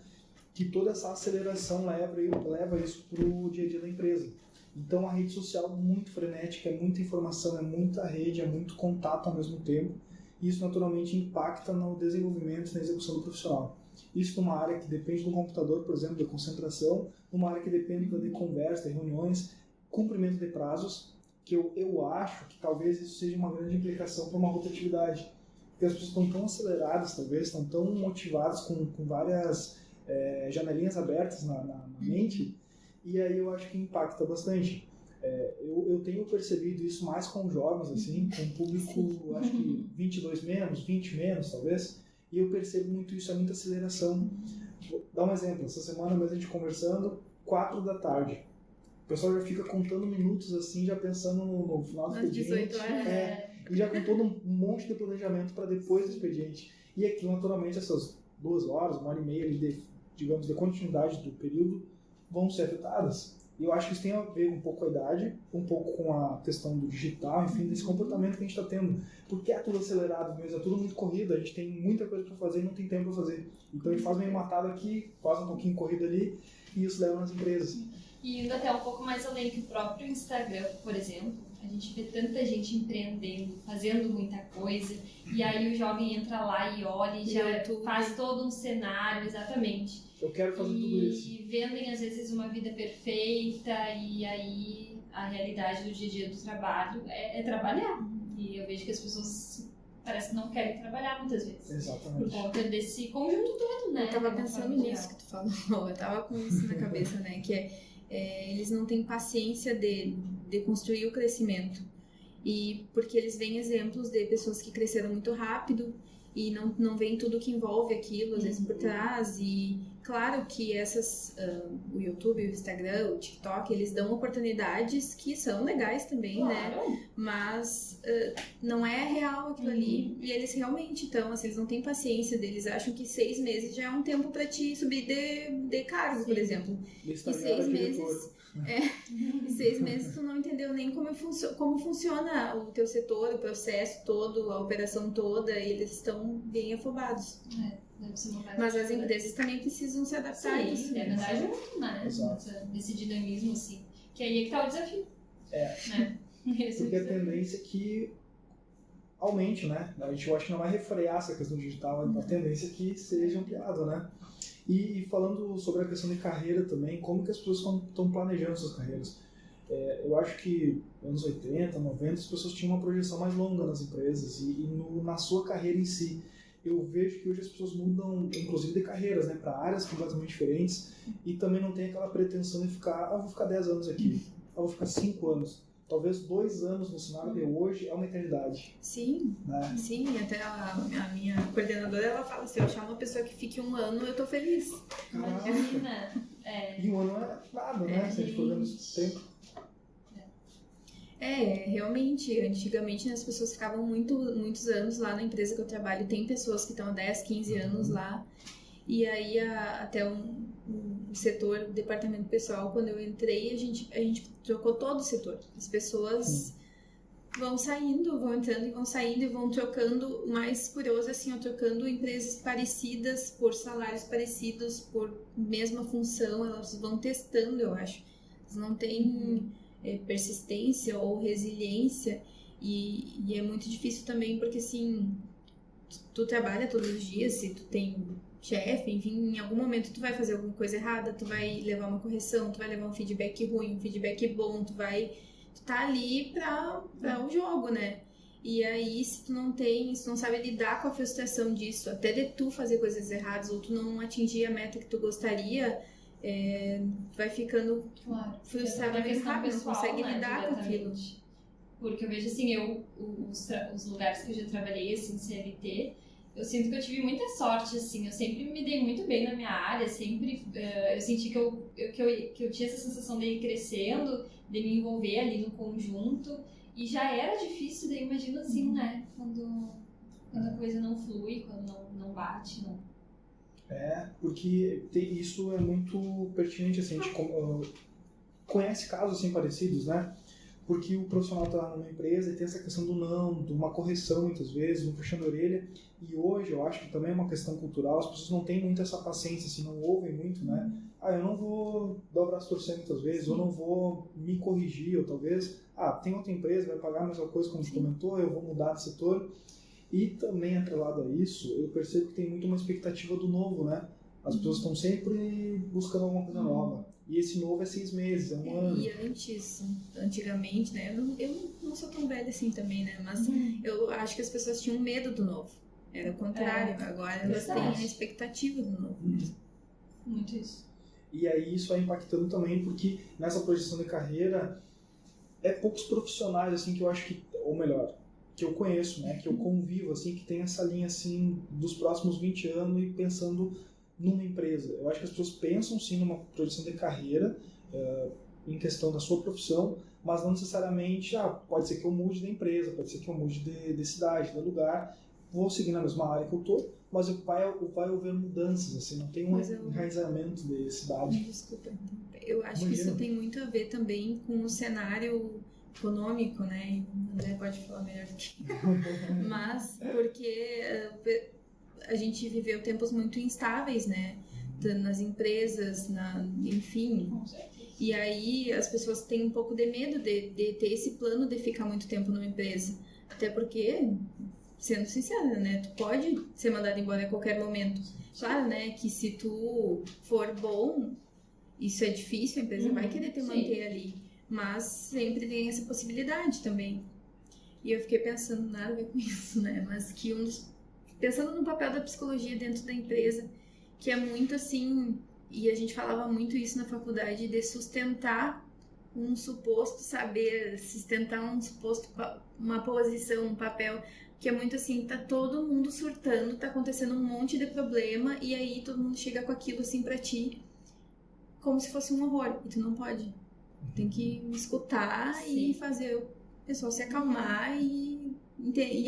que toda essa aceleração leva isso para o dia a dia da empresa. Então a rede social é muito frenética, é muita informação, é muita rede, é muito contato ao mesmo tempo. E isso naturalmente impacta no desenvolvimento e na execução do profissional. Isso numa área que depende do computador, por exemplo, da concentração, numa área que depende de conversa, de reuniões, cumprimento de prazos, que eu acho que talvez isso seja uma grande implicação para uma rotatividade. Porque as pessoas estão tão aceleradas, talvez, estão tão motivadas com várias janelinhas abertas na mente, e aí eu acho que impacta bastante. Eu tenho percebido isso mais com jovens, assim, com um público, acho que 22 menos, 20 menos, talvez, e eu percebo muito isso, é muita aceleração. Vou dar um exemplo, essa semana mesmo a gente conversando, 4 da tarde. O pessoal já fica contando minutos assim, já pensando no final do expediente. 18 horas. E já com todo um monte de planejamento para depois do expediente. E aqui, naturalmente, essas 2 horas, 1h30 de continuidade do período vão ser afetadas. E eu acho que isso tem a ver um pouco com a idade, um pouco com a questão do digital, enfim, desse comportamento que a gente está tendo. Porque é tudo acelerado mesmo, é tudo muito corrido, a gente tem muita coisa para fazer e não tem tempo para fazer. Então a gente faz meio matado aqui, faz um pouquinho corrido ali, e isso leva nas empresas. E indo até um pouco mais além que o próprio Instagram, por exemplo, a gente vê tanta gente empreendendo, fazendo muita coisa, e aí o jovem entra lá e olha e já faz todo um cenário, exatamente. Eu quero fazer tudo isso. E vendem, às vezes, uma vida perfeita, e aí a realidade do dia a dia do trabalho é trabalhar. E eu vejo que as pessoas parece que não querem trabalhar muitas vezes. Exatamente. Por conta desse conjunto todo, né? Eu tava pensando nisso que tu falou, eu tava com isso na cabeça, né? Que eles não têm paciência de construir o crescimento. E porque eles veem exemplos de pessoas que cresceram muito rápido e não veem tudo que envolve aquilo, às vezes por trás. E claro que o YouTube, o Instagram, o TikTok, eles dão oportunidades que são legais também, claro, né? Mas não é real aquilo ali. E eles realmente estão, assim, eles não têm paciência deles, acham que 6 meses já é um tempo para te subir de cargo, por exemplo. E 6 meses... em 6 meses tu não entendeu nem como funciona o teu setor, o processo todo, a operação toda, e eles estão bem afobados. Deve ser uma Mas as empresas também precisam se adaptar a isso. Deve andar junto, né? Nesse dinamismo, assim. Que aí é que tá o desafio. Né? Porque a tendência é que aumente, né? Eu acho que não vai refrear essa questão digital, a tendência é que seja ampliada, né? E falando sobre a questão de carreira também, como que as pessoas estão planejando suas carreiras? Eu acho que anos 80, 90, as pessoas tinham uma projeção mais longa nas empresas na sua carreira em si. Eu vejo que hoje as pessoas mudam, inclusive de carreiras, né, para áreas completamente diferentes e também não tem aquela pretensão de ficar, vou ficar 10 anos aqui, vou ficar 5 anos. Talvez 2 anos no cenário de hoje é uma eternidade. Sim, né? Sim, até a minha coordenadora, ela fala, se eu achar uma pessoa que fique 1 ano, eu tô feliz. Imagina. E 1 ano não é nada, né? Se a gente for vendo esse tempo. Realmente, antigamente, né, as pessoas ficavam muitos anos lá na empresa que eu trabalho. Tem pessoas que estão há 10, 15 anos lá. E aí, até um setor, departamento pessoal, quando eu entrei, a gente trocou todo o setor. As pessoas vão saindo, vão entrando e vão saindo e vão trocando. O mais curioso, assim, trocando empresas parecidas por salários parecidos, por mesma função. Elas vão testando, eu acho. Elas não têm persistência ou resiliência, e é muito difícil também porque assim, tu trabalha todos os dias, se tu tem chefe, enfim, em algum momento tu vai fazer alguma coisa errada, tu vai levar uma correção, tu vai levar um feedback ruim, um feedback bom, tu tá ali pra o jogo, né? E aí, se tu não sabe lidar com a frustração disso, até de tu fazer coisas erradas ou tu não atingir a meta que tu gostaria, vai ficando frustrado muito rápido, não consegue lidar com aquilo. Porque eu vejo assim, os lugares que eu já trabalhei, assim, CLT, eu sinto que eu tive muita sorte, assim, eu sempre me dei muito bem na minha área, sempre eu senti que eu tinha essa sensação de ir crescendo, de me envolver ali no conjunto, e já era difícil, daí imagino assim, né, quando a coisa não flui, quando não bate, não. Porque isso é muito pertinente, assim, a gente conhece casos assim parecidos, né? Porque o profissional está numa empresa e tem essa questão do não, de uma correção muitas vezes, um puxando a orelha, e hoje eu acho que também é uma questão cultural, as pessoas não têm muito essa paciência, assim, não ouvem muito, né? Eu não vou dar o braço torcer muitas vezes, eu não vou me corrigir, ou talvez, tem outra empresa, vai pagar a mesma coisa como você comentou, eu vou mudar de setor. E também, atrelado a isso, eu percebo que tem muito uma expectativa do novo, né? As pessoas estão sempre buscando alguma coisa nova. E esse novo é 6 meses, é 1 ano. E antigamente, né? Eu não sou tão velha assim também, né? Mas eu acho que as pessoas tinham medo do novo. Era o contrário. Agora elas têm a expectativa do novo mesmo. Muito isso. E aí isso vai impactando também, porque nessa projeção de carreira, poucos profissionais, assim, que eu acho que... Ou melhor... que eu conheço, né, que eu convivo, assim, que tem essa linha, assim, dos próximos 20 anos e pensando numa empresa. Eu acho que as pessoas pensam, sim, numa projeção de carreira, em questão da sua profissão, mas não necessariamente, pode ser que eu mude de empresa, pode ser que eu mude de cidade, de lugar, vou seguir na mesma área que eu tô, mas vai haver mudanças, assim, não tem um enraizamento de cidade. Desculpa, eu acho que isso tem muito a ver também com o cenário econômico, né? O André pode falar melhor do que mas porque a gente viveu tempos muito instáveis, né? Nas empresas, enfim. E aí as pessoas têm um pouco de medo de ter esse plano de ficar muito tempo numa empresa. Até porque, sendo sincera, né? Tu pode ser mandado embora a qualquer momento. Claro, né? Que se tu for bom, isso é difícil, a empresa vai querer te manter ali. Mas sempre tem essa possibilidade também. E eu fiquei pensando, nada a ver com isso, né? Mas que pensando no papel da psicologia dentro da empresa, que é muito assim, e a gente falava muito isso na faculdade, de sustentar um suposto saber, sustentar uma posição, um papel, que é muito assim, tá todo mundo surtando, tá acontecendo um monte de problema, e aí todo mundo chega com aquilo assim pra ti, como se fosse um horror, e tu não pode. Tem que escutar e fazer o pessoal se acalmar e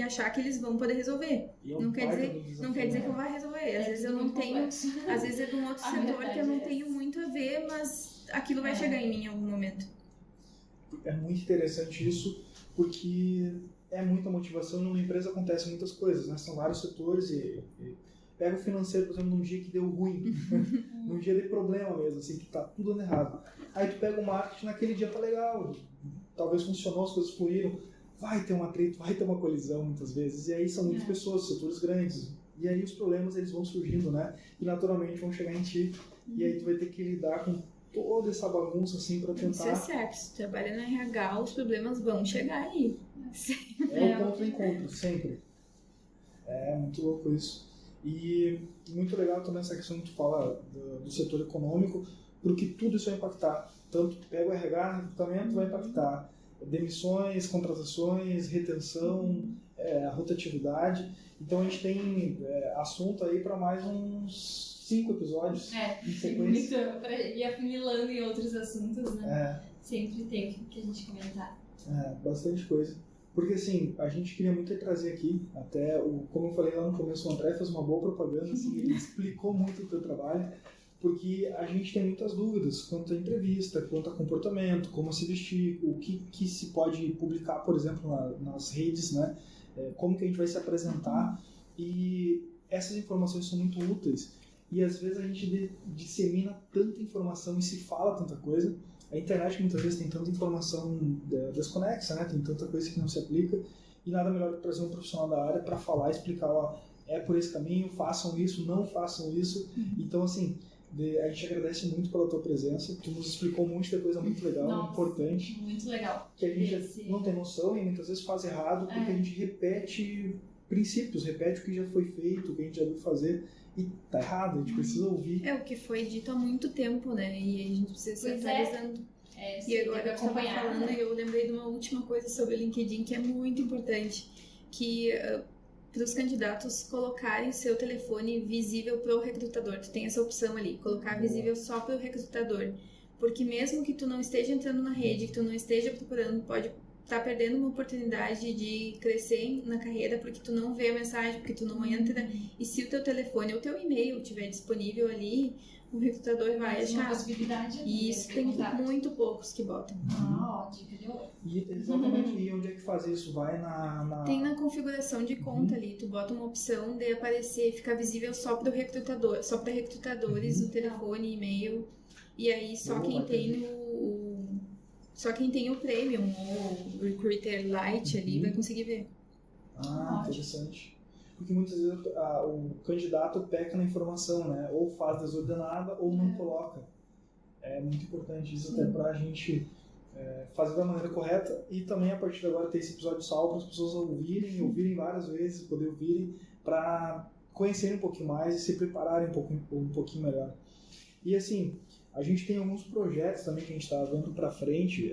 achar que eles vão poder resolver. Não quer dizer que eu vá resolver. Às vezes eu não tenho, às vezes é de um outro setor que eu não tenho muito a ver, mas aquilo vai chegar em mim em algum momento. É muito interessante isso, porque é muita motivação e numa empresa acontecem muitas coisas, né? São vários setores e pega o financeiro, por exemplo, num dia que deu ruim, num dia de problema mesmo, assim, que tá tudo dando errado. Aí tu pega o marketing, naquele dia tá legal, talvez funcionou, as coisas fluíram, vai ter um atrito, vai ter uma colisão muitas vezes, e aí são muitas pessoas, setores grandes, E aí os problemas eles vão surgindo, né? E naturalmente vão chegar em ti. E aí tu vai ter que lidar com toda essa bagunça assim para Isso é tentar. certo. Se tu trabalha no RH, os problemas vão chegar aí. É o ponto de encontro, sempre. É muito louco isso. E muito legal também essa questão que tu fala do setor econômico, porque tudo isso vai impactar. Tanto pega o RH, recrutamento vai impactar. Demissões, contratações, retenção, rotatividade. Então a gente tem assunto aí para mais uns 5 episódios em sequência. Para ir afunilando em outros assuntos, né? Sempre tem o que a gente comentar. Bastante coisa. Porque assim, a gente queria muito trazer aqui, até como eu falei lá no começo, o André fez uma boa propaganda, assim, ele explicou muito o teu trabalho, porque a gente tem muitas dúvidas quanto à entrevista, quanto a comportamento, como se vestir, o que se pode publicar, por exemplo, nas redes, né? Como que a gente vai se apresentar, e essas informações são muito úteis, e às vezes a gente dissemina tanta informação e se fala tanta coisa. A internet muitas vezes tem tanta informação desconexa, né? Tem tanta coisa que não se aplica, e nada melhor que trazer um profissional da área para falar e explicar, é por esse caminho, façam isso, não façam isso. Então, assim, a gente agradece muito pela tua presença, tu nos explicou um monte de coisa muito legal, importante. Muito legal. Que a gente não tem noção e muitas vezes faz errado, porque a gente repete princípios, repete o que já foi feito, o que a gente já viu fazer, e tá errado, a gente precisa ouvir. É o que foi dito há muito tempo, né? E a gente precisa se atualizando. E agora, como eu falando, eu lembrei de uma última coisa sobre o LinkedIn que é muito importante, que para os candidatos colocarem seu telefone visível para o recrutador. Tu tem essa opção ali, colocar visível só para o recrutador. Porque mesmo que tu não esteja entrando na rede, que tu não esteja procurando, pode estar perdendo uma oportunidade de crescer na carreira porque tu não vê a mensagem, porque tu não entra. E se o teu telefone ou o teu e-mail estiver disponível ali, o recrutador vai achar. Uma possibilidade. E isso tem muito poucos que botam. Dica de ouro. E exatamente, e onde é que faz isso? Vai Tem na configuração de conta ali, tu bota uma opção de aparecer, ficar visível só para o recrutador, só para recrutadores, o telefone, e-mail. E aí só quem tem o Premium ou o Recruiter Lite ali vai conseguir ver. Interessante. Porque muitas vezes o candidato peca na informação, né? Ou faz desordenada ou não coloca. É muito importante isso até pra gente fazer da maneira correta, e também a partir de agora ter esse episódio salvo para as pessoas ouvirem várias vezes, poder ouvirem para conhecerem um pouquinho mais e se prepararem um pouquinho melhor. E assim, a gente tem alguns projetos também que a gente está vendo para frente,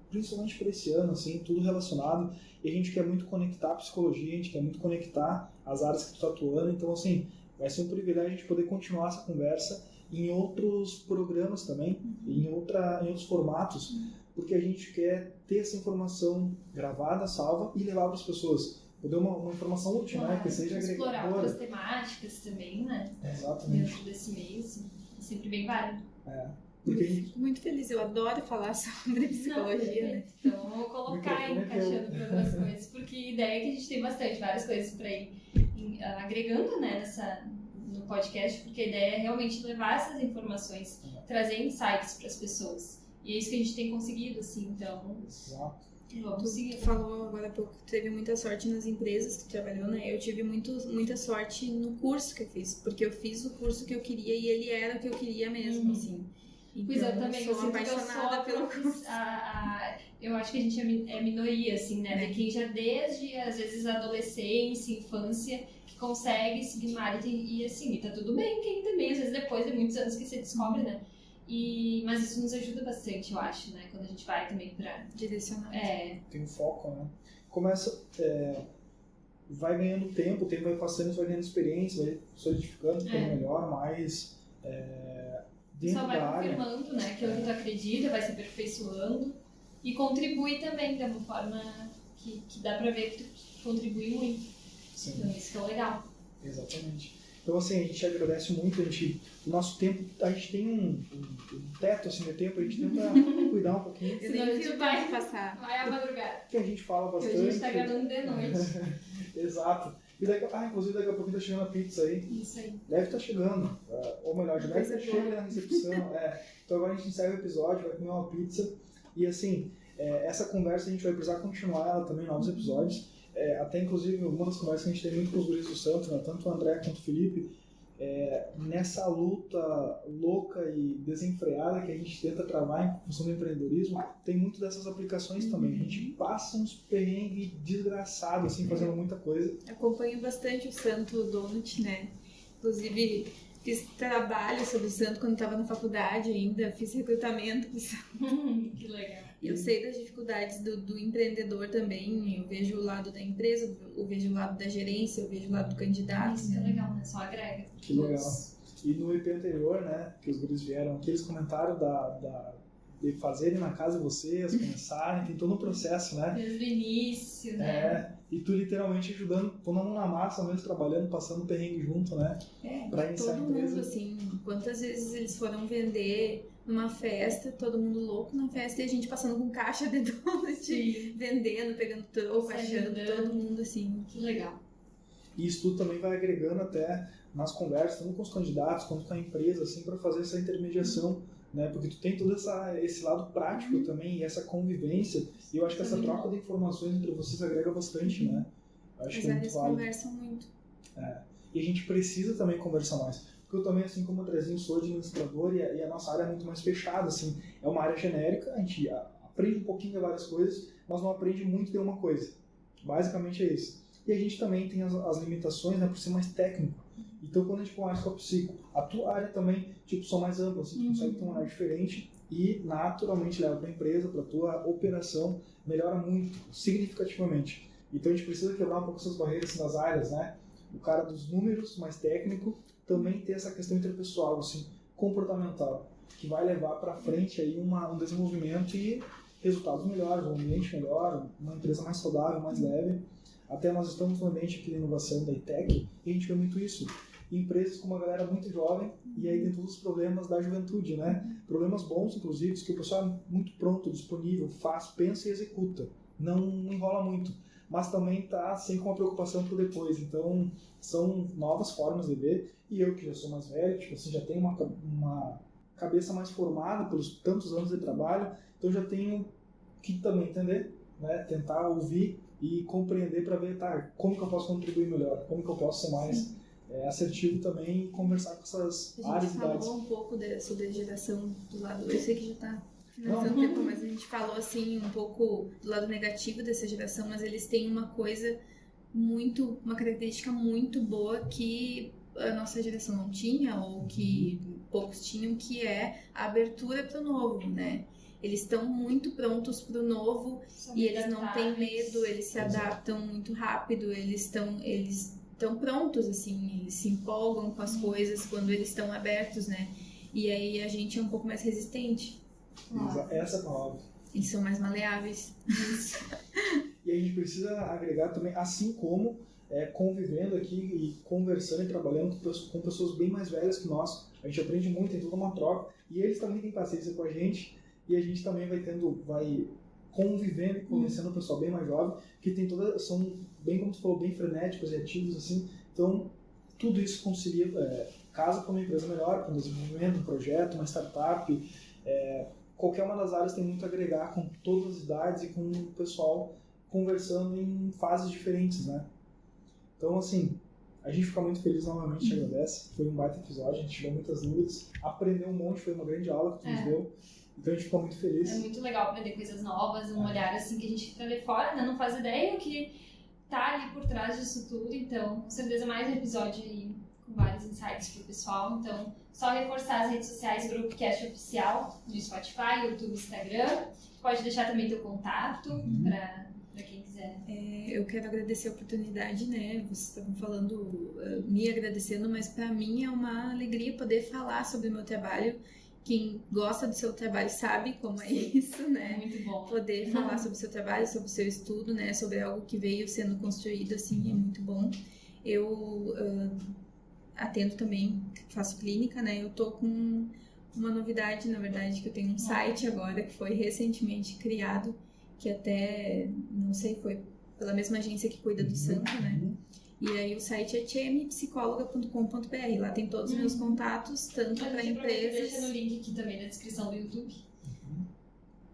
principalmente para esse ano, assim, tudo relacionado, e a gente quer muito conectar a psicologia, a gente quer muito conectar as áreas que tu está atuando, então assim, vai ser um privilégio a gente poder continuar essa conversa em outros programas também, em outros formatos, porque a gente quer ter essa informação gravada, salva e levar para as pessoas. Poder uma informação útil, né? Que seja agregadora. Explorar outras temáticas também, né? Exatamente. Dentro desse meio, assim, é sempre bem válido. Eu fico muito feliz, eu adoro falar sobre psicologia, né? Então vou colocar encaixando para outras coisas, porque a ideia é que a gente tem várias coisas para ir agregando, né, no podcast, porque a ideia é realmente levar essas informações, trazer insights para as pessoas. E é isso que a gente tem conseguido, assim, então... Exato. Vamos seguir. Tu falou agora há pouco que teve muita sorte nas empresas que tu trabalhou, né? Eu tive muita sorte no curso que eu fiz, porque eu fiz o curso que eu queria e ele era o que eu queria mesmo, assim. Então, pois eu também, sou apaixonada pelo curso. Eu acho que a gente é minoria, assim, né? De quem já desde, às vezes, adolescência, infância, que consegue seguir uma área e assim, e tá tudo bem quem também, às vezes depois de muitos anos que você descobre, né? Mas isso nos ajuda bastante, eu acho, né? Quando a gente vai também pra... direcionar. Tem um foco, né? Começa... vai ganhando tempo, o tempo vai passando, vai ganhando experiência, vai solidificando, ficando melhor, mais... dentro só vai da área. confirmando, né? Aquilo que tu acredita, vai se aperfeiçoando. E contribui também, de uma forma que dá pra ver que tu contribui muito. Sim. Então isso que é legal. Exatamente. Então, assim, a gente agradece muito, o nosso tempo, a gente tem um teto, assim, de tempo, a gente tenta cuidar um pouquinho. Eu nem vi o tempo passar. Vai à madrugada. Que a gente fala bastante. Hoje a gente tá gravando de noite. Exato. E inclusive daqui a pouquinho tá chegando a pizza aí. Isso aí. Deve estar chegando. Ou melhor, já deve estar chegando na recepção. Então agora a gente encerra o episódio, vai comer uma pizza. E assim, essa conversa a gente vai precisar continuar ela também em novos episódios. até inclusive uma das conversas que a gente tem muito com os guris do Santo, né, tanto o André quanto o Felipe, nessa luta louca e desenfreada que a gente tenta travar em função do empreendedorismo, tem muito dessas aplicações também. A gente passa uns perrengues desgraçados, assim, fazendo muita coisa. Acompanho bastante o Santo Donut, né? Inclusive, fiz trabalho sobre o Santo quando estava na faculdade ainda, fiz recrutamento. Que legal. Eu sei das dificuldades do empreendedor também, eu vejo o lado da empresa, eu vejo o lado da gerência, eu vejo o lado do candidato. Isso é legal, né? Só agrega. Que legal. E no EP anterior, né, que os guris vieram aqui, eles comentaram de fazerem na casa vocês, começarem, tem todo um processo, né? Desde o início, né? E tu literalmente ajudando, pondo a mão na massa mesmo, trabalhando, passando perrengue junto, né? Pra iniciar todo a empresa. mundo, assim, quantas vezes eles foram vender numa festa, todo mundo louco na festa, e a gente passando com caixa de donut, vendendo, pegando troco, achando, todo mundo assim. Que legal. E isso tudo também vai agregando até nas conversas, tanto com os candidatos quanto com a empresa, assim, para fazer essa intermediação, né? Porque tu tem todo esse lado prático também, e essa convivência, e eu acho que essa troca de informações entre vocês agrega bastante, né? Eu acho As que é muito áreas válido. conversam muito. E a gente precisa também conversar mais. Porque eu também, assim como o Andrezinho, sou administrador e a nossa área é muito mais fechada, assim. É uma área genérica, a gente aprende um pouquinho de várias coisas, mas não aprende muito de uma coisa. Basicamente é isso. E a gente também tem as limitações, né, por ser mais técnico. Então, quando a gente conversa com a psico, a tua área também, tipo, são mais amplas, assim, tu consegue ter um olhar diferente e, naturalmente, leva para a empresa, para a tua operação, melhora muito, significativamente. Então, a gente precisa quebrar um pouco essas barreiras nas áreas, né? O cara dos números, mais técnico, também ter essa questão interpessoal, assim, comportamental, que vai levar para frente aí um desenvolvimento e resultados melhores, um ambiente melhor, uma empresa mais saudável, mais leve. Até nós estamos no ambiente aqui de inovação da ITEC e a gente vê muito isso. Empresas com uma galera muito jovem e aí tem todos os problemas da juventude, né? Problemas bons, inclusive, que o pessoal é muito pronto, disponível, faz, pensa e executa. Não enrola muito. Mas também está sempre com uma preocupação para depois. Então, são novas formas de ver. E eu, que já sou mais velho, tipo assim, já tenho uma cabeça mais formada pelos tantos anos de trabalho, então já tenho que também entender, né? Tentar ouvir e compreender para ver, tá, como que eu posso contribuir melhor, como que eu posso ser mais assertivo também e conversar com essas áreas e idades. A gente falou um pouco sobre a geração do lado, eu sei que já está finalizando o tempo, mas a gente falou assim um pouco do lado negativo dessa geração, mas eles têm uma característica muito boa que a nossa geração não tinha, ou que poucos tinham, que é a abertura para o novo, né? Eles estão muito prontos para o novo e eles não têm medo, eles se adaptam muito rápido, eles estão prontos, assim, eles se empolgam com as coisas quando eles estão abertos, né? E aí a gente é um pouco mais resistente. Essa é a palavra. Eles são mais maleáveis. E a gente precisa agregar também, assim como convivendo aqui e conversando e trabalhando com pessoas bem mais velhas que nós. A gente aprende muito, tem toda uma troca. E eles também têm paciência com a gente. E a gente também vai convivendo e conhecendo o pessoal bem mais jovem, que tem são, bem como tu falou, bem frenéticos e ativos, assim. Então, tudo isso concilia, casa para uma empresa melhor, para um desenvolvimento, um projeto, uma startup. Qualquer uma das áreas tem muito a agregar com todas as idades e com o pessoal conversando em fases diferentes, né? Então, assim, a gente fica muito feliz novamente, te agradece. Foi um baita episódio, a gente tirou muitas dúvidas, aprendeu um monte, foi uma grande aula que tu nos deu. Então a gente ficou muito feliz. É muito legal aprender coisas novas, um olhar assim que a gente fica de fora, né? Não faz ideia o que tá ali por trás disso tudo. Então, com certeza, mais um episódio aí com vários insights pro pessoal. Então, só reforçar as redes sociais, Groupcast Oficial, no Spotify, YouTube, Instagram. Pode deixar também teu contato para quem quiser. Eu quero agradecer a oportunidade, né? Vocês estavam falando, me agradecendo, mas para mim é uma alegria poder falar sobre o meu trabalho. Quem gosta do seu trabalho sabe como é isso, né? Muito bom. Poder falar sobre o seu trabalho, sobre o seu estudo, né? Sobre algo que veio sendo construído, assim, é muito bom. Eu atendo também, faço clínica, né? Eu tô com uma novidade, na verdade, que eu tenho um site agora que foi recentemente criado, que até, não sei, foi pela mesma agência que cuida do Santo, né? E aí o site é tmpsicologa.com.br. Lá tem todos os meus contatos, tanto para empresas. Deixa no link aqui também na descrição do YouTube.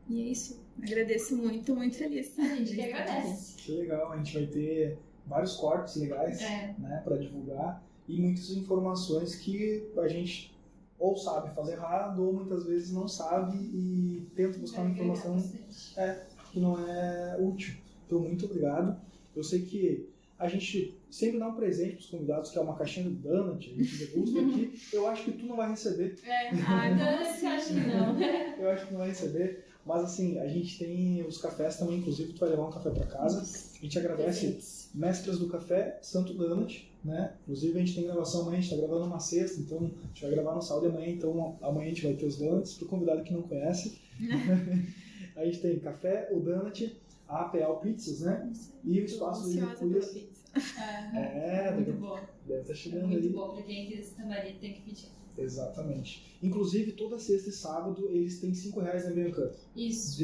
E é isso. Agradeço muito, muito feliz. A gente que agradece. Que legal, a gente vai ter vários cortes legais, né, para divulgar e muitas informações que a gente ou sabe fazer errado ou muitas vezes não sabe e tenta buscar uma informação que não é útil. Então, muito obrigado. Eu sei que a gente sempre dá um presente para os convidados, que é uma caixinha de donut, a gente degusta aqui. Eu acho que tu não vai receber. Donut eu acho que não. Eu acho que não vai receber. Mas assim, a gente tem os cafés também, inclusive tu vai levar um café para casa. A gente agradece Mestras do Café, Santo Donut, né? Inclusive a gente tem gravação amanhã, a gente está gravando uma sexta, então a gente vai gravar no sábado de amanhã, então amanhã a gente vai ter os donuts, para o convidado que não conhece. A gente tem café, o donut, a APL Pizzas, né? E o espaço de Hercúleas. Muito bom. Deve estar chegando muito aí. Muito bom, para quem quer esse tamarindo tem que pedir. Exatamente. Inclusive, toda sexta e sábado eles têm R$5 na Bianca. Isso.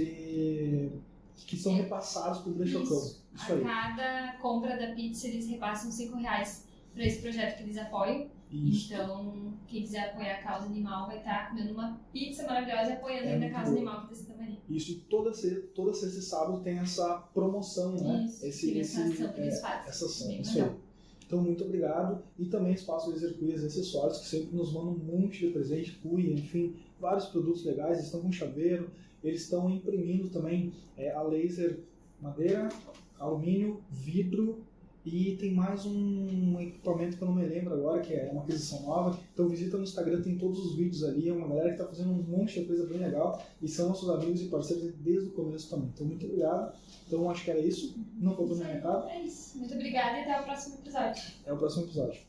Que são repassados por Brechocão. Isso aí. A cada compra da pizza eles repassam R$5 para esse projeto que eles apoiam. Isso. Então, quem quiser apoiar a causa animal vai estar comendo uma pizza maravilhosa e apoiando ainda a causa animal aqui desse tamanho. Isso, e toda sexta e sábado tem essa promoção, né? Isso, essa ação que eles fazem. Essa ação, bem isso legal. aí. Então, muito obrigado. E também Espaço Laser Cuias e Acessórios, que sempre nos mandam um monte de presente, cuia, enfim, vários produtos legais. Eles estão com chaveiro, eles estão imprimindo também a laser madeira, alumínio, vidro, e tem mais um equipamento que eu não me lembro agora, que é uma aquisição nova. Então visita no Instagram, tem todos os vídeos ali, é uma galera que está fazendo um monte de coisa bem legal e são nossos amigos e parceiros desde o começo também. Então muito obrigado. Então acho que era isso. Não faltou nenhum recado. É isso. Muito obrigada e até o próximo episódio. Até o próximo episódio.